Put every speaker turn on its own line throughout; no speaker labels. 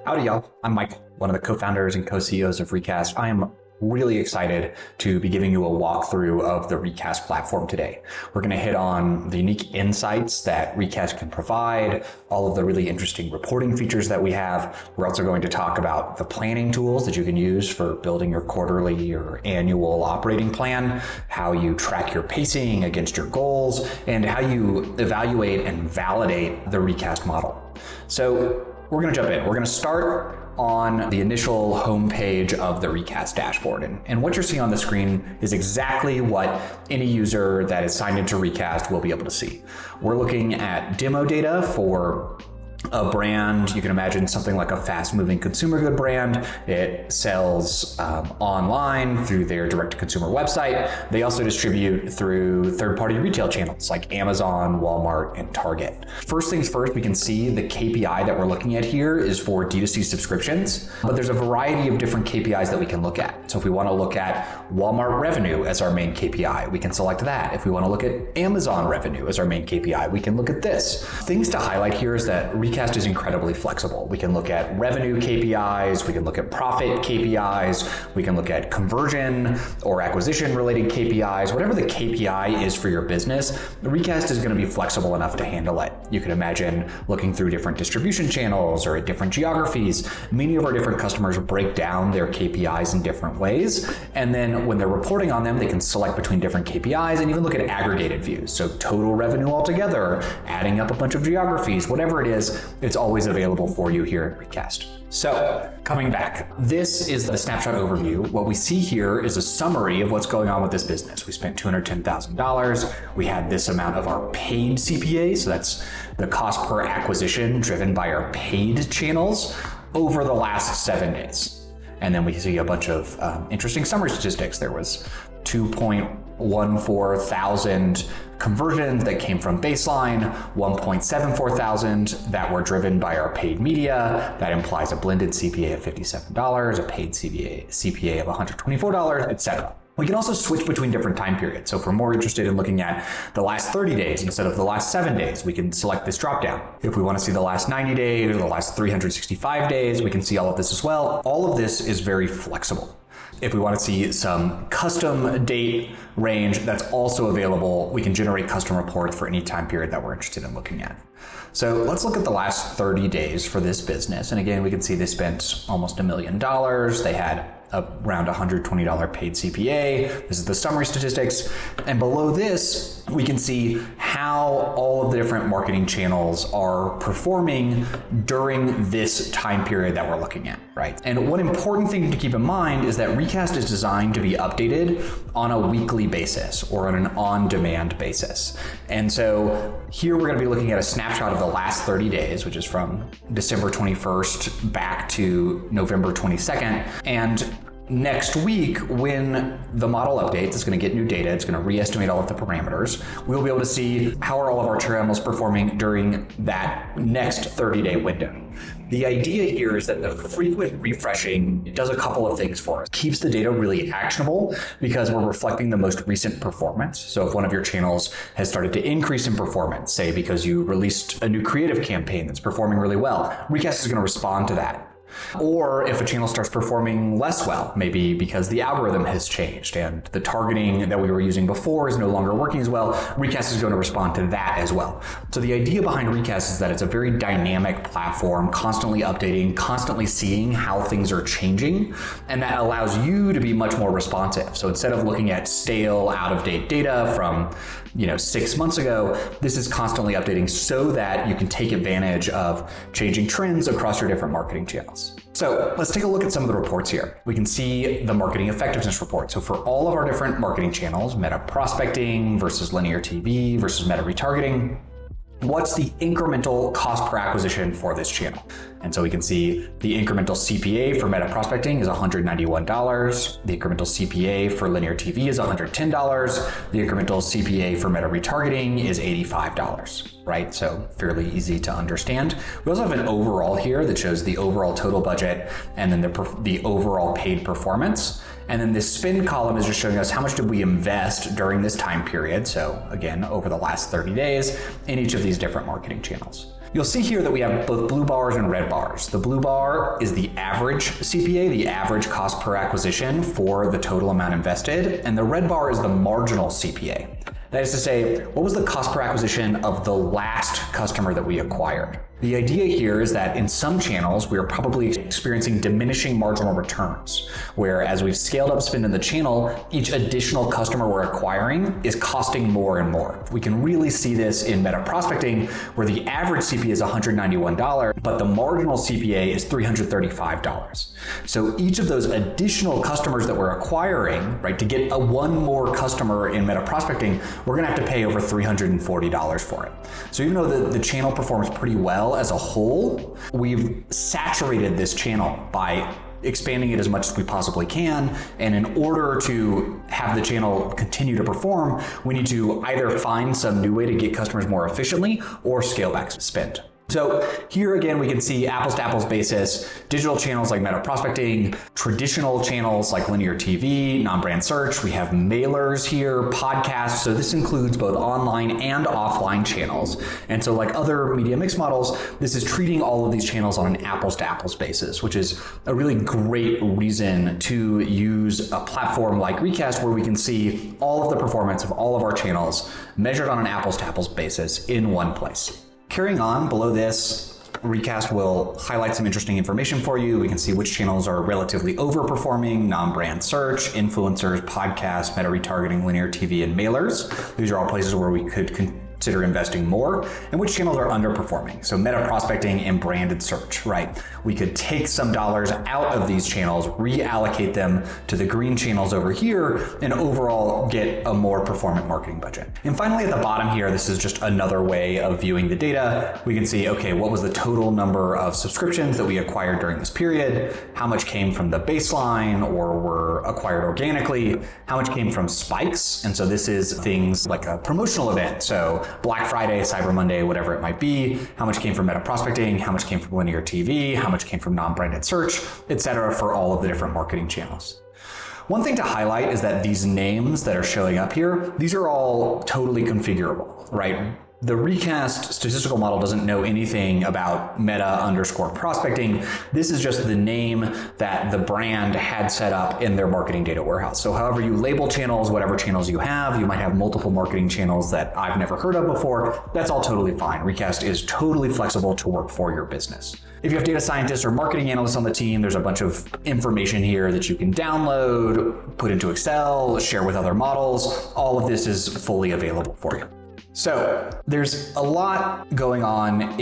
Howdy, y'all. I'm Michael, one of the co-founders and co-CEOs of Recast. I am really excited to be giving you a walkthrough of the Recast platform today. We're going to hit on the unique insights that Recast can provide, all of the really interesting reporting features that we have. We're also going to talk about the planning tools that you can use for building your quarterly or annual operating plan, how you track your pacing against your goals, and how you evaluate and validate the Recast model. So we're going to jump in. We're going to start on the initial homepage of the Recast dashboard. And what you're seeing on the screen is exactly what any user that is signed into Recast will be able to see. We're looking at demo data for a brand. You can imagine something like a fast-moving consumer good brand. It sells online through their direct-to-consumer website. They also distribute through third-party retail channels like Amazon, Walmart, and Target. First things first, we can see the KPI that we're looking at here is for D2C subscriptions, but there's a variety of different KPIs that we can look at. So if we want to look at Walmart revenue as our main KPI, we can select that. If we want to look at Amazon revenue as our main KPI, we can look at this. Things to highlight here is that Recast is incredibly flexible. We can look at revenue KPIs, we can look at profit KPIs, we can look at conversion or acquisition related KPIs. Whatever the KPI is for your business, Recast is going to be flexible enough to handle it. You can imagine looking through different distribution channels or at different geographies. Many of our different customers break down their KPIs in different ways, and then when they're reporting on them, they can select between different KPIs and even look at aggregated views. So total revenue altogether, adding up a bunch of geographies, whatever it is, it's always available for you here at Recast. So coming back, this is the snapshot overview. What we see here is a summary of what's going on with this business. We spent $210,000. We had this amount of our paid CPA. So that's the cost per acquisition driven by our paid channels over the last 7 days. And then we see a bunch of interesting summary statistics. There was 2.14 thousand conversions that came from Baseline, 1.74 thousand that were driven by our paid media. That implies a blended CPA of $57, a paid CPA of $124, etc. We can also switch between different time periods. So if we're more interested in looking at the last 30 days instead of the last 7 days, we can select this dropdown. If we want to see the last 90 days or the last 365 days, we can see all of this as well. All of this is very flexible. If we want to see some custom date range, that's also available. We can generate custom reports for any time period that we're interested in looking at. So let's look at the last 30 days for this business. And again, we can see they spent almost $1 million. They had around $120 paid CPA. This is the summary statistics. And below this, we can see how all of the different marketing channels are performing during this time period that we're looking at, right? And one important thing to keep in mind is that Recast is designed to be updated on a weekly basis or on an on-demand basis. And so here we're going to be looking at a snapshot of the last 30 days, which is from December 21st back to November 22nd. And next week, when the model updates, it's going to get new data, it's going to re-estimate all of the parameters. We'll be able to see how are all of our channels performing during that next 30-day window. The idea here is that the frequent refreshing does a couple of things for us. It keeps the data really actionable because we're reflecting the most recent performance. So if one of your channels has started to increase in performance, say because you released a new creative campaign that's performing really well, Recast is going to respond to that. Or if a channel starts performing less well, maybe because the algorithm has changed and the targeting that we were using before is no longer working as well, Recast is going to respond to that as well. So the idea behind Recast is that it's a very dynamic platform, constantly updating, constantly seeing how things are changing, and that allows you to be much more responsive. So instead of looking at stale, out-of-date data from 6 months ago, this is constantly updating so that you can take advantage of changing trends across your different marketing channels. So let's take a look at some of the reports here. We can see the marketing effectiveness report. So for all of our different marketing channels, meta prospecting versus linear TV versus meta retargeting, what's the incremental cost per acquisition for this channel? And so we can see the incremental CPA for meta prospecting is $191. The incremental CPA for linear TV is $110. The incremental CPA for meta retargeting is $85, right? So fairly easy to understand. We also have an overall here that shows the overall total budget and then the overall paid performance. And then this spend column is just showing us how much did we invest during this time period. So again, over the last 30 days in each of these different marketing channels. You'll see here that we have both blue bars and red bars. The blue bar is the average CPA, the average cost per acquisition for the total amount invested, and the red bar is the marginal CPA. That is to say, what was the cost per acquisition of the last customer that we acquired? The idea here is that in some channels, we are probably experiencing diminishing marginal returns, where as we've scaled up spend in the channel, each additional customer we're acquiring is costing more and more. We can really see this in meta prospecting, where the average CPA is $191, but the marginal CPA is $335. So each of those additional customers that we're acquiring, right, to get one more customer in meta prospecting, we're gonna have to pay over $340 for it. So even though the channel performs pretty well as a whole, we've saturated this channel by expanding it as much as we possibly can. And in order to have the channel continue to perform, we need to either find some new way to get customers more efficiently or scale back spend. So here again, we can see apples to apples basis, digital channels like meta prospecting, traditional channels like linear TV, non-brand search. We have mailers here, podcasts. So this includes both online and offline channels. And so like other media mix models, this is treating all of these channels on an apples to apples basis, which is a really great reason to use a platform like Recast, where we can see all of the performance of all of our channels measured on an apples to apples basis in one place. Carrying on below this, Recast will highlight some interesting information for you. We can see which channels are relatively overperforming: non-brand search, influencers, podcasts, meta retargeting, linear TV, and mailers. These are all places where we could consider investing more, and which channels are underperforming. So meta prospecting and branded search, right? We could take some dollars out of these channels, reallocate them to the green channels over here, and overall get a more performant marketing budget. And finally, at the bottom here, this is just another way of viewing the data. We can see, okay, what was the total number of subscriptions that we acquired during this period? How much came from the baseline or were acquired organically? How much came from spikes? And so this is things like a promotional event. So Black Friday, Cyber Monday, whatever it might be. How much came from meta prospecting? How much came from linear TV? How much came from non-branded search, etc., for all of the different marketing channels. One thing to highlight is that these names that are showing up here, these are all totally configurable, right? The Recast statistical model doesn't know anything about meta_prospecting. This is just the name that the brand had set up in their marketing data warehouse. So however you label channels, whatever channels you might have multiple marketing channels that I've never heard of before. That's all totally fine. Recast is totally flexible to work for your business. If you have data scientists or marketing analysts on the team, there's a bunch of information here that you can download, put into Excel, share with other models. All of this is fully available for you. So there's a lot going on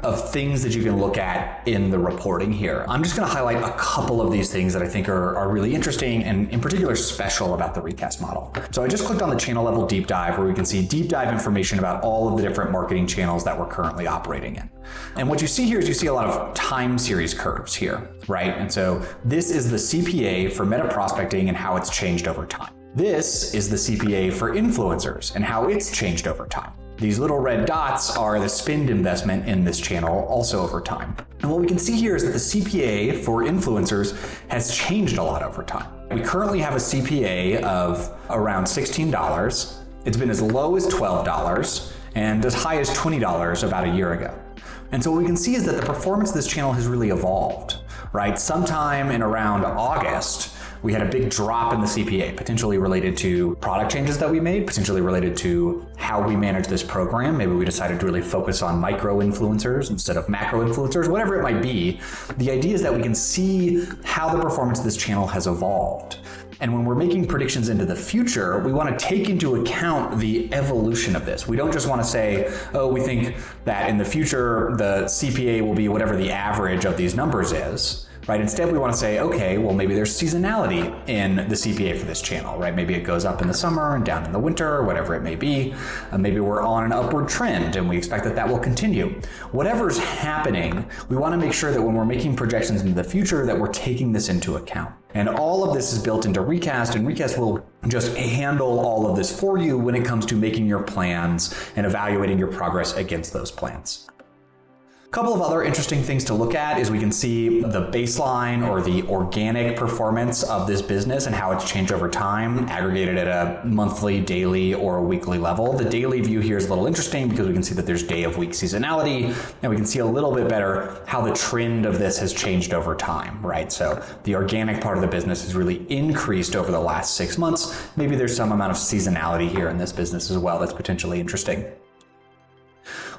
of things that you can look at in the reporting here. I'm just going to highlight a couple of these things that I think are really interesting and in particular special about the Recast model. So I just clicked on the channel level deep dive, where we can see deep dive information about all of the different marketing channels that we're currently operating in. And what you see here is you see a lot of time series curves here, right? And so this is the CPA for meta prospecting and how it's changed over time. This is the CPA for influencers and how it's changed over time. These little red dots are the spend investment in this channel also over time. And what we can see here is that the CPA for influencers has changed a lot over time. We currently have a CPA of around $16. It's been as low as $12 and as high as $20 about a year ago. And so what we can see is that the performance of this channel has really evolved, right? Sometime in around August, we had a big drop in the CPA, potentially related to product changes that we made, potentially related to how we manage this program. Maybe we decided to really focus on micro influencers instead of macro influencers, whatever it might be. The idea is that we can see how the performance of this channel has evolved. And when we're making predictions into the future, we want to take into account the evolution of this. We don't just want to say, oh, we think that in the future, the CPA will be whatever the average of these numbers is. Right? Instead, we want to say, okay, well, maybe there's seasonality in the CPA for this channel, right? Maybe it goes up in the summer and down in the winter, whatever it may be. Maybe we're on an upward trend and we expect that that will continue. Whatever's happening, we want to make sure that when we're making projections into the future that we're taking this into account. And all of this is built into Recast, and Recast will just handle all of this for you when it comes to making your plans and evaluating your progress against those plans. couple of other interesting things to look at is we can see the baseline or the organic performance of this business and how it's changed over time, aggregated at a monthly, daily, or weekly level. The daily view here is a little interesting because we can see that there's day of week seasonality, and we can see a little bit better how the trend of this has changed over time, right? So the organic part of the business has really increased over the last 6 months. Maybe there's some amount of seasonality here in this business as well that's potentially interesting.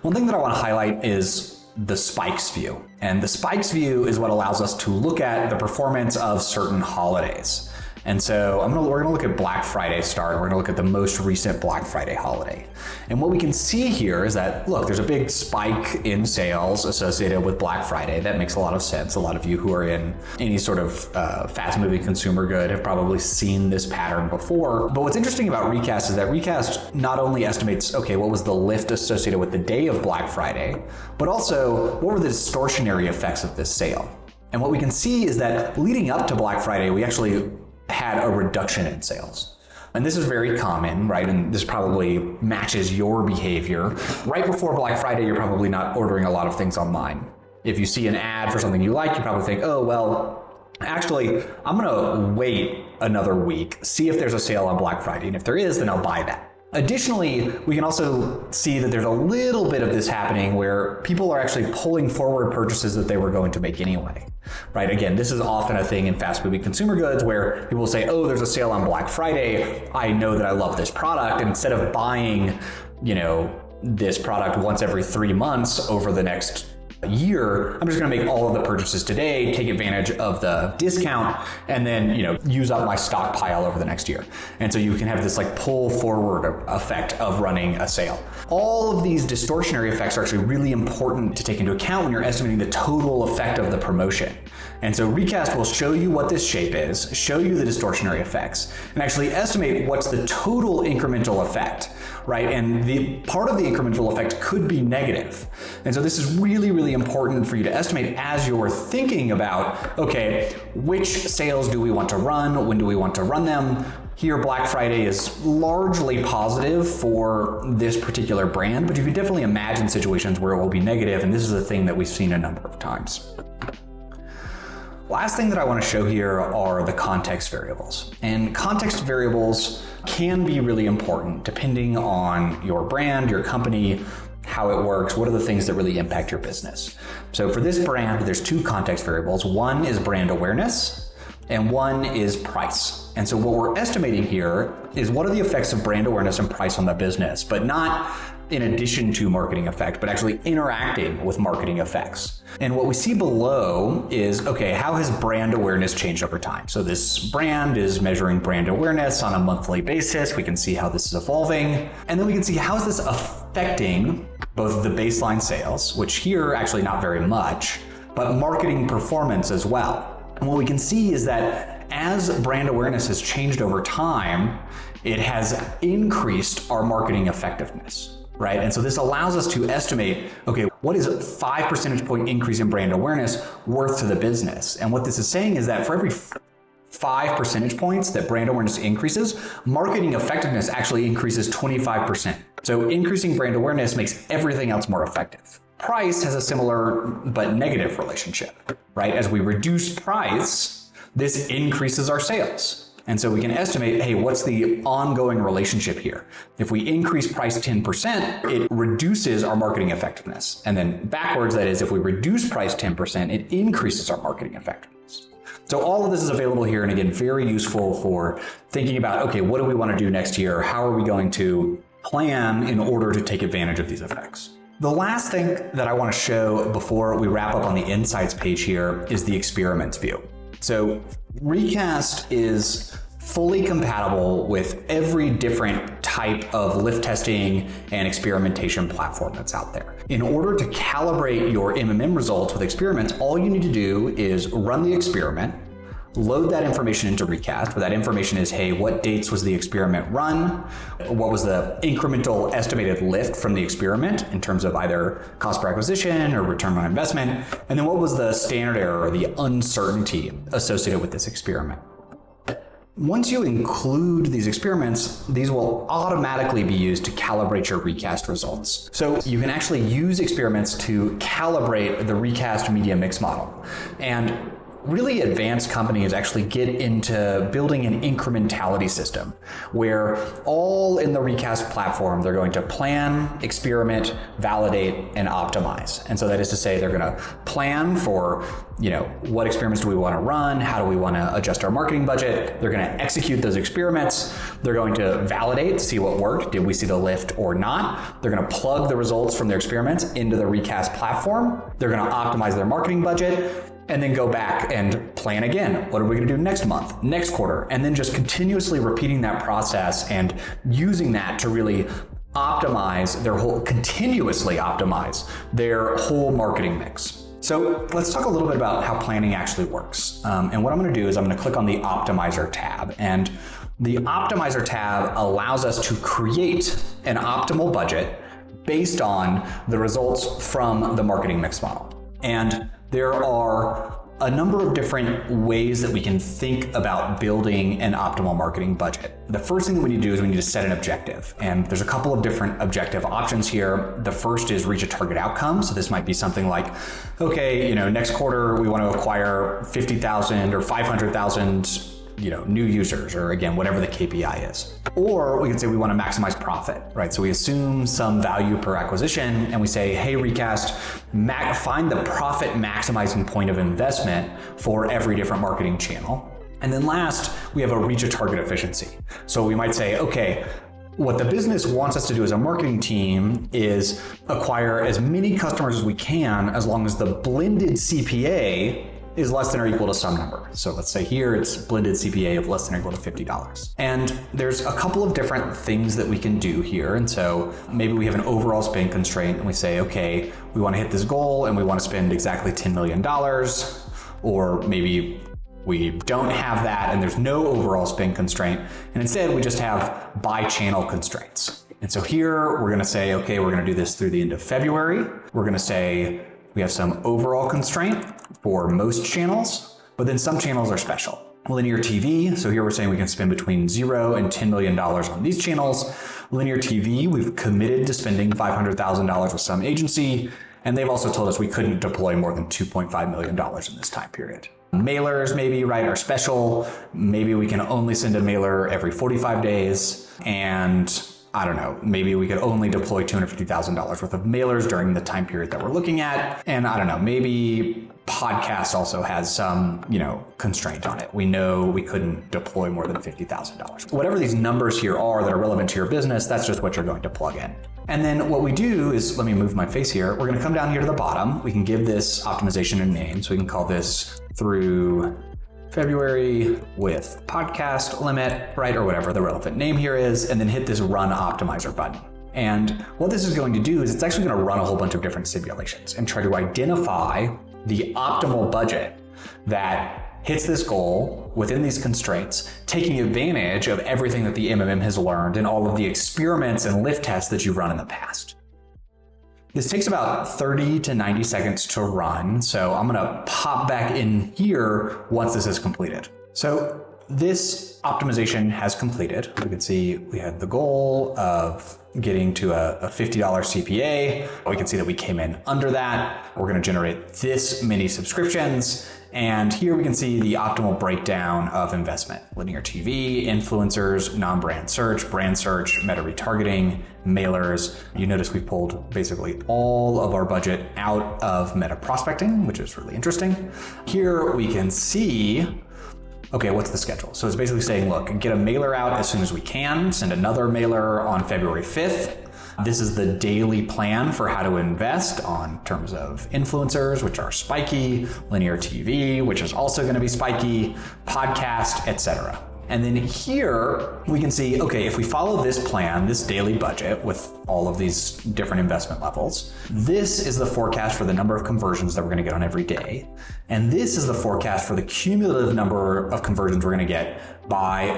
One thing that I want to highlight is the spikes view. And the spikes view is what allows us to look at the performance of certain holidays. And so we're gonna look at Black Friday start, and we're gonna look at the most recent Black Friday holiday. And what we can see here is that, look, there's a big spike in sales associated with Black Friday. That makes a lot of sense. A lot of you who are in any sort of fast-moving consumer good have probably seen this pattern before. But what's interesting about Recast is that Recast not only estimates, okay, what was the lift associated with the day of Black Friday, but also what were the distortionary effects of this sale. And what we can see is that leading up to Black Friday, we actually had a reduction in sales. And this is very common, right? And this probably matches your behavior. Right before Black Friday, you're probably not ordering a lot of things online. If you see an ad for something you like, you probably think, oh, well, actually, I'm gonna wait another week, see if there's a sale on Black Friday. And if there is, then I'll buy that. Additionally, we can also see that there's a little bit of this happening where people are actually pulling forward purchases that they were going to make anyway, right? Again, this is often a thing in fast-moving consumer goods where people will say, oh, there's a sale on Black Friday. I know that I love this product. And instead of buying, this product once every 3 months over the next year, I'm just going to make all of the purchases today, take advantage of the discount, and then use up my stockpile over the next year. And so you can have this like pull forward effect of running a sale. All of these distortionary effects are actually really important to take into account when you're estimating the total effect of the promotion. And so Recast will show you what this shape is, show you the distortionary effects, and actually estimate what's the total incremental effect, right? And the part of the incremental effect could be negative. And so this is really, really important for you to estimate as you're thinking about, okay, which sales do we want to run? When do we want to run them? Here, Black Friday is largely positive for this particular brand, but you can definitely imagine situations where it will be negative, and this is a thing that we've seen a number of times. Last thing that I want to show here are the context variables. And context variables can be really important depending on your brand, your company, how it works, what are the things that really impact your business. So for this brand, there's 2 context variables. One is brand awareness and one is price. And so what we're estimating here is what are the effects of brand awareness and price on the business, but not in addition to marketing effect, but actually interacting with marketing effects. And what we see below is, okay, how has brand awareness changed over time? So this brand is measuring brand awareness on a monthly basis. We can see how this is evolving. And then we can see how is this affecting both the baseline sales, which here actually not very much, but marketing performance as well. And what we can see is that as brand awareness has changed over time, it has increased our marketing effectiveness. Right? And so this allows us to estimate, okay, what is a 5 percentage point increase in brand awareness worth to the business? And what this is saying is that for every 5 percentage points that brand awareness increases, marketing effectiveness actually increases 25%. So increasing brand awareness makes everything else more effective. Price has a similar but negative relationship, right? As we reduce price, this increases our sales. And so we can estimate, hey, what's the ongoing relationship here? If we increase price 10%, it reduces our marketing effectiveness. And then backwards, that is, if we reduce price 10%, it increases our marketing effectiveness. So all of this is available here, and again, very useful for thinking about, okay, what do we want to do next year? How are we going to plan in order to take advantage of these effects? The last thing that I want to show before we wrap up on the insights page here is the experiments view. So Recast is fully compatible with every different type of lift testing and experimentation platform that's out there. In order to calibrate your MMM results with experiments, all you need to do is run the experiment, load that information into Recast, where that information is, hey, what dates was the experiment run? What was the incremental estimated lift from the experiment in terms of either cost per acquisition or return on investment? And then what was the standard error or the uncertainty associated with this experiment? once you include these experiments, these will automatically be used to calibrate your recast results. So you can actually use experiments to calibrate the recast media mix model. And really advanced companies actually get into building an incrementality system where all in the Recast platform, they're going to plan, experiment, validate, and optimize. And so that is to say they're going to plan for, what experiments do we want to run? How do we want to adjust our marketing budget? They're going to execute those experiments. They're going to validate to see what worked. Did we see the lift or not? They're going to plug the results from their experiments into the Recast platform. They're going to optimize their marketing budget, and then go back and plan again. What are we going to do next month, next quarter? And then just continuously repeating that process and using that to really continuously optimize their whole marketing mix. So let's talk a little bit about how planning actually works. And what I'm going to do is I'm going to click on the Optimizer tab. And the Optimizer tab allows us to create an optimal budget based on the results from the marketing mix model. And there are a number of different ways that we can think about building an optimal marketing budget. The first thing that we need to do is we need to set an objective. And there's a couple of different objective options here. The first is reach a target outcome. So this might be something like, okay, next quarter we want to acquire 50,000 or 500,000 new users, or again, whatever the KPI is. Or we can say we want to maximize profit, right? So we assume some value per acquisition and we say, hey, Recast, find the profit maximizing point of investment for every different marketing channel. And then last, we have a reach a target efficiency. So we might say, okay, what the business wants us to do as a marketing team is acquire as many customers as we can, as long as the blended CPA is less than or equal to some number. So let's say here it's blended CPA of less than or equal to $50. And there's a couple of different things that we can do here. And so maybe we have an overall spend constraint and we say, okay, we want to hit this goal and we want to spend exactly $10 million. Or maybe we don't have that and there's no overall spend constraint. And instead we just have by channel constraints. And so here we're going to say, okay, we're going to do this through the end of February. We're going to say we have some overall constraint for most channels, but then some channels are special. Linear TV, so here we're saying we can spend between $0 and $10 million on these channels. Linear TV, we've committed to spending $500,000 with some agency, and they've also told us we couldn't deploy more than $2.5 million in this time period. Mailers maybe, right, are special. Maybe we can only send a mailer every 45 days, and I don't know, maybe we could only deploy $250,000 worth of mailers during the time period that we're looking at. And I don't know, maybe podcast also has some, constraint on it. We know we couldn't deploy more than $50,000. Whatever these numbers here are that are relevant to your business, that's just what you're going to plug in. And then what we do is, let me move my face here. We're going to come down here to the bottom. We can give this optimization a name. So we can call this through February with podcast limit, right? Or whatever the relevant name here is, and then hit this run optimizer button. And what this is going to do is it's actually going to run a whole bunch of different simulations and try to identify the optimal budget that hits this goal within these constraints, taking advantage of everything that the MMM has learned and all of the experiments and lift tests that you've run in the past. This takes about 30 to 90 seconds to run, so I'm gonna pop back in here once this is completed. So this optimization has completed. We can see we had the goal of getting to a $50 CPA. We can see that we came in under that. We're gonna generate this many subscriptions. And here we can see the optimal breakdown of investment: linear TV, influencers, non-brand search, brand search, meta retargeting, mailers. You notice we pulled basically all of our budget out of meta prospecting, which is really interesting. Here we can see, okay, what's the schedule? So it's basically saying, look, get a mailer out as soon as we can, send another mailer on February 5th. This is the daily plan for how to invest on terms of influencers, which are spiky, linear TV, which is also going to be spiky, podcast, etc. And then here we can see, okay, if we follow this plan, this daily budget with all of these different investment levels, this is the forecast for the number of conversions that we're going to get on every day. And this is the forecast for the cumulative number of conversions we're going to get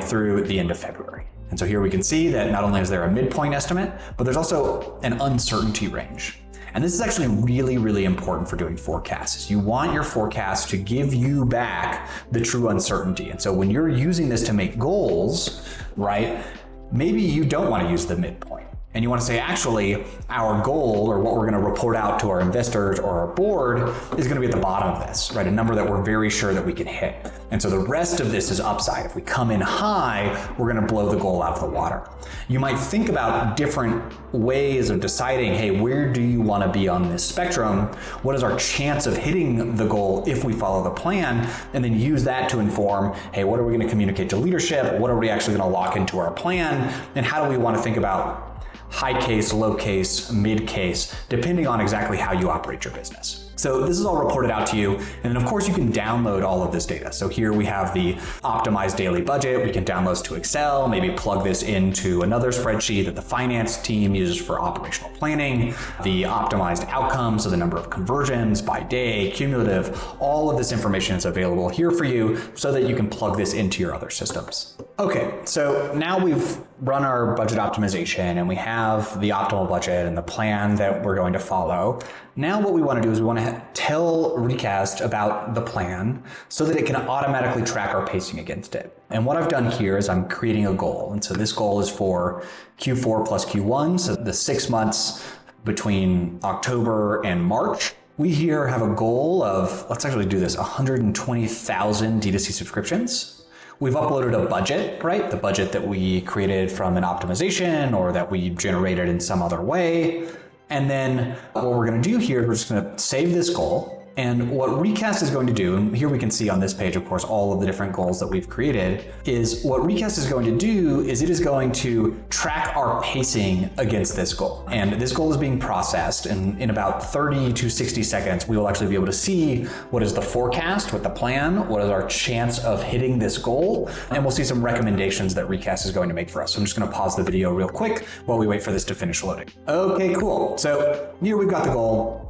through the end of February. And so here we can see that not only is there a midpoint estimate, but there's also an uncertainty range. And this is actually really, really important for doing forecasts. You want your forecast to give you back the true uncertainty. And so when you're using this to make goals, right, maybe you don't want to use the midpoint. And you want to say, actually, our goal, or what we're going to report out to our investors or our board, is going to be at the bottom of this, right? A number that we're very sure that we can hit. And so the rest of this is upside. If we come in high, we're going to blow the goal out of the water. You might think about different ways of deciding, hey, where do you want to be on this spectrum? What is our chance of hitting the goal if we follow the plan? And then use that to inform, hey, what are we going to communicate to leadership? What are we actually going to lock into our plan? And how do we want to think about high case, low case, mid case, depending on exactly how you operate your business. So this is all reported out to you. And then of course you can download all of this data. So here we have the optimized daily budget. We can download this to Excel, maybe plug this into another spreadsheet that the finance team uses for operational planning, the optimized outcomes, so the number of conversions by day, cumulative, all of this information is available here for you so that you can plug this into your other systems. Okay, so now we've run our budget optimization and we have the optimal budget and the plan that we're going to follow. Now what we want to do is we want to tell Recast about the plan so that it can automatically track our pacing against it. And what I've done here is I'm creating a goal. And so this goal is for Q4 plus Q1, so the 6 months between October and March. We here have a goal of, let's actually do this, 120,000 D2C subscriptions. We've uploaded a budget, right? The budget that we created from an optimization or that we generated in some other way. And then what we're going to do here is we're just going to save this goal. And what Recast is going to do, and here we can see on this page, of course, all of the different goals that we've created, is what Recast is going to do is it is going to track our pacing against this goal. And this goal is being processed, and in about 30 to 60 seconds, we will actually be able to see what is the forecast with the plan, what is our chance of hitting this goal, and we'll see some recommendations that Recast is going to make for us. So I'm just going to pause the video real quick while we wait for this to finish loading. Okay, cool. So here we've got the goal.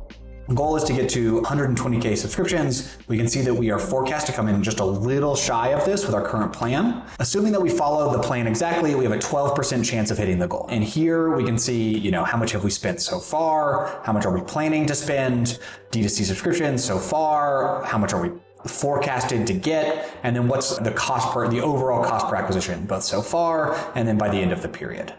The goal is to get to 120K subscriptions. We can see that we are forecast to come in just a little shy of this with our current plan. Assuming that we follow the plan exactly, we have a 12% chance of hitting the goal. And here we can see, how much have we spent so far? How much are we planning to spend? D2C subscriptions so far? How much are we forecasted to get? And then what's the overall cost per acquisition, both so far and then by the end of the period.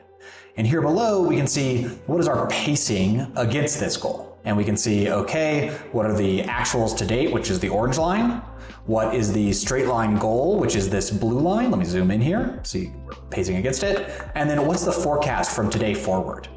And here below, we can see what is our pacing against this goal. And we can see, okay, what are the actuals to date, which is the orange line? What is the straight line goal, which is this blue line? Let me zoom in here, see we're pacing against it. And then what's the forecast from today forward?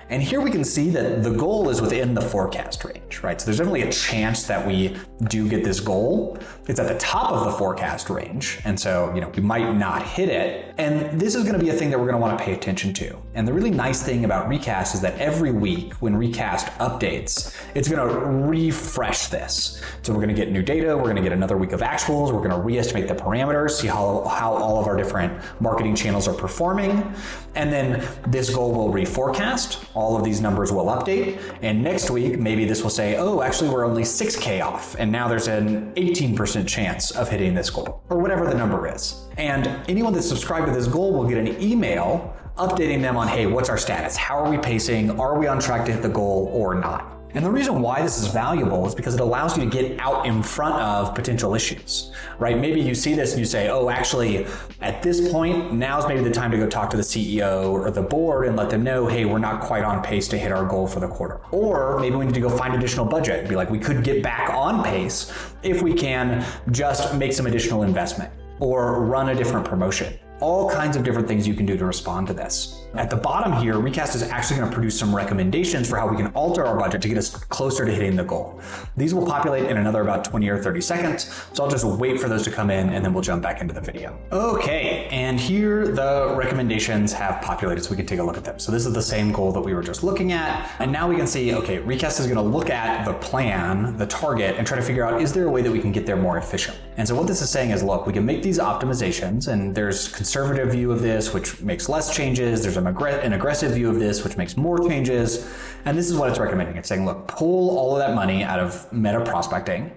And here we can see that the goal is within the forecast range, right? So there's definitely a chance that we do get this goal. It's at the top of the forecast range. And so, we might not hit it. And this is going to be a thing that we're going to want to pay attention to. And the really nice thing about Recast is that every week when Recast updates, it's going to refresh this. So we're going to get new data. We're going to get another week of actuals. We're going to re-estimate the parameters, see how all of our different marketing channels are performing. And then this goal will reforecast. All of these numbers will update. And next week, maybe this will say, oh, actually, we're only 6K off. And now there's an 18% chance of hitting this goal, or whatever the number is. And anyone that's subscribed to this goal will get an email updating them on, hey, what's our status? How are we pacing? Are we on track to hit the goal or not? And the reason why this is valuable is because it allows you to get out in front of potential issues, right? Maybe you see this and you say, oh, actually, at this point, now's maybe the time to go talk to the CEO or the board and let them know, hey, we're not quite on pace to hit our goal for the quarter. Or maybe we need to go find additional budget and be like, we could get back on pace if we can just make some additional investment or run a different promotion. All kinds of different things you can do to respond to this. At the bottom here, Recast is actually going to produce some recommendations for how we can alter our budget to get us closer to hitting the goal. These will populate in another about 20 or 30 seconds, so I'll just wait for those to come in and then we'll jump back into the video. Okay, and here the recommendations have populated so we can take a look at them. So this is the same goal that we were just looking at, and now we can see, okay, Recast is going to look at the plan, the target, and try to figure out, is there a way that we can get there more efficiently? And so what this is saying is, look, we can make these optimizations, and there's conservative view of this, which makes less changes. There's an aggressive view of this, which makes more changes. And this is what it's recommending. It's saying, look, pull all of that money out of meta prospecting,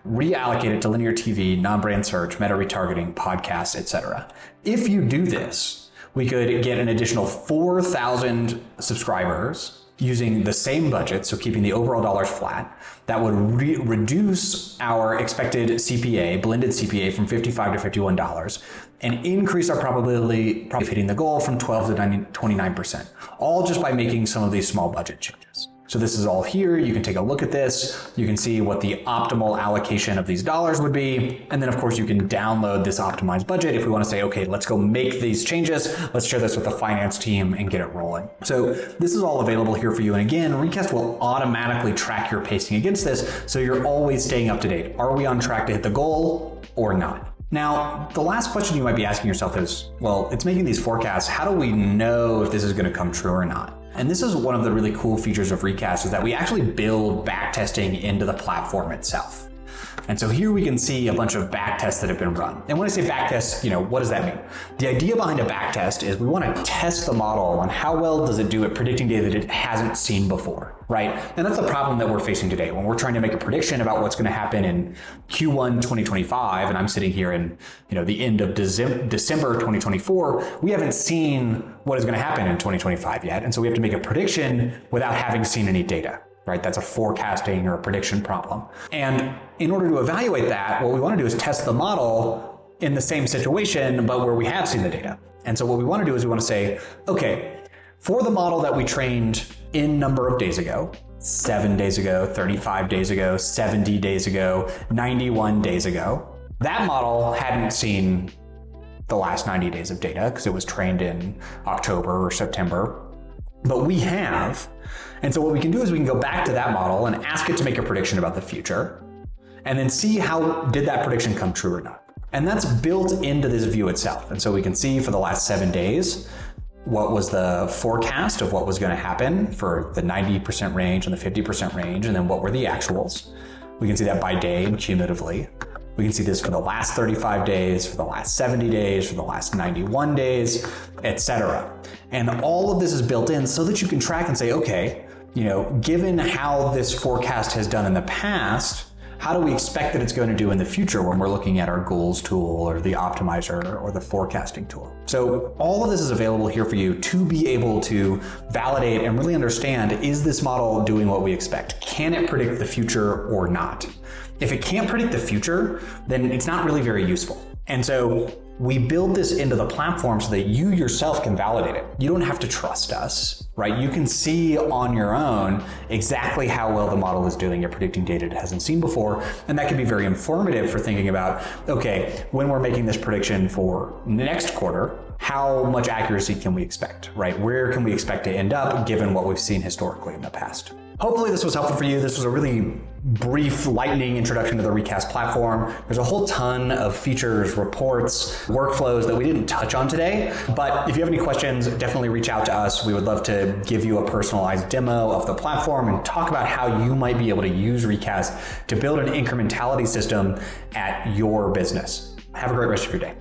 reallocate it to linear TV, non-brand search, meta retargeting, podcasts, etc. If you do this, we could get an additional 4,000 subscribers using the same budget, so keeping the overall dollars flat, that would reduce our expected CPA, blended CPA, from $55 to $51 and increase our probability of hitting the goal from 12 to 29%, all just by making some of these small budget changes. So this is all here. You can take a look at this. You can see what the optimal allocation of these dollars would be. And then of course you can download this optimized budget if we want to say, okay, let's go make these changes. Let's share this with the finance team and get it rolling. So this is all available here for you. And again, Recast will automatically track your pacing against this. So you're always staying up to date. Are we on track to hit the goal or not? Now, the last question you might be asking yourself is, well, it's making these forecasts. How do we know if this is going to come true or not? And this is one of the really cool features of Recast, is that we actually build backtesting into the platform itself. And so here we can see a bunch of backtests that have been run. And when I say backtest, what does that mean? The idea behind a backtest is we want to test the model on how well does it do at predicting data that it hasn't seen before, right? And that's the problem that we're facing today when we're trying to make a prediction about what's going to happen in Q1 2025. And I'm sitting here in the end of December 2024. We haven't seen what is going to happen in 2025 yet. And so we have to make a prediction without having seen any data. Right? That's a forecasting or a prediction problem. And in order to evaluate that, what we want to do is test the model in the same situation, but where we have seen the data. And so what we want to do is we want to say, okay, for the model that we trained in number of days ago, 7 days ago, 35 days ago, 70 days ago, 91 days ago, that model hadn't seen the last 90 days of data because it was trained in October or September, but we have. And so what we can do is we can go back to that model and ask it to make a prediction about the future and then see how did that prediction come true or not. And that's built into this view itself. And so we can see for the last 7 days, what was the forecast of what was going to happen for the 90% range and the 50% range, and then what were the actuals. We can see that by day and cumulatively. We can see this for the last 35 days, for the last 70 days, for the last 91 days, etc. And all of this is built in so that you can track and say, okay, given how this forecast has done in the past, how do we expect that it's going to do in the future when we're looking at our goals tool or the optimizer or the forecasting tool? So all of this is available here for you to be able to validate and really understand, is this model doing what we expect? Can it predict the future or not? If it can't predict the future, then it's not really very useful. And so we build this into the platform so that you yourself can validate it. You don't have to trust us, right? You can see on your own exactly how well the model is doing at predicting data it hasn't seen before. And that can be very informative for thinking about, okay, when we're making this prediction for next quarter, how much accuracy can we expect, right? Where can we expect to end up given what we've seen historically in the past? Hopefully this was helpful for you. This was a really brief, lightning introduction to the Recast platform. There's a whole ton of features, reports, workflows that we didn't touch on today. But if you have any questions, definitely reach out to us. We would love to give you a personalized demo of the platform and talk about how you might be able to use Recast to build an incrementality system at your business. Have a great rest of your day.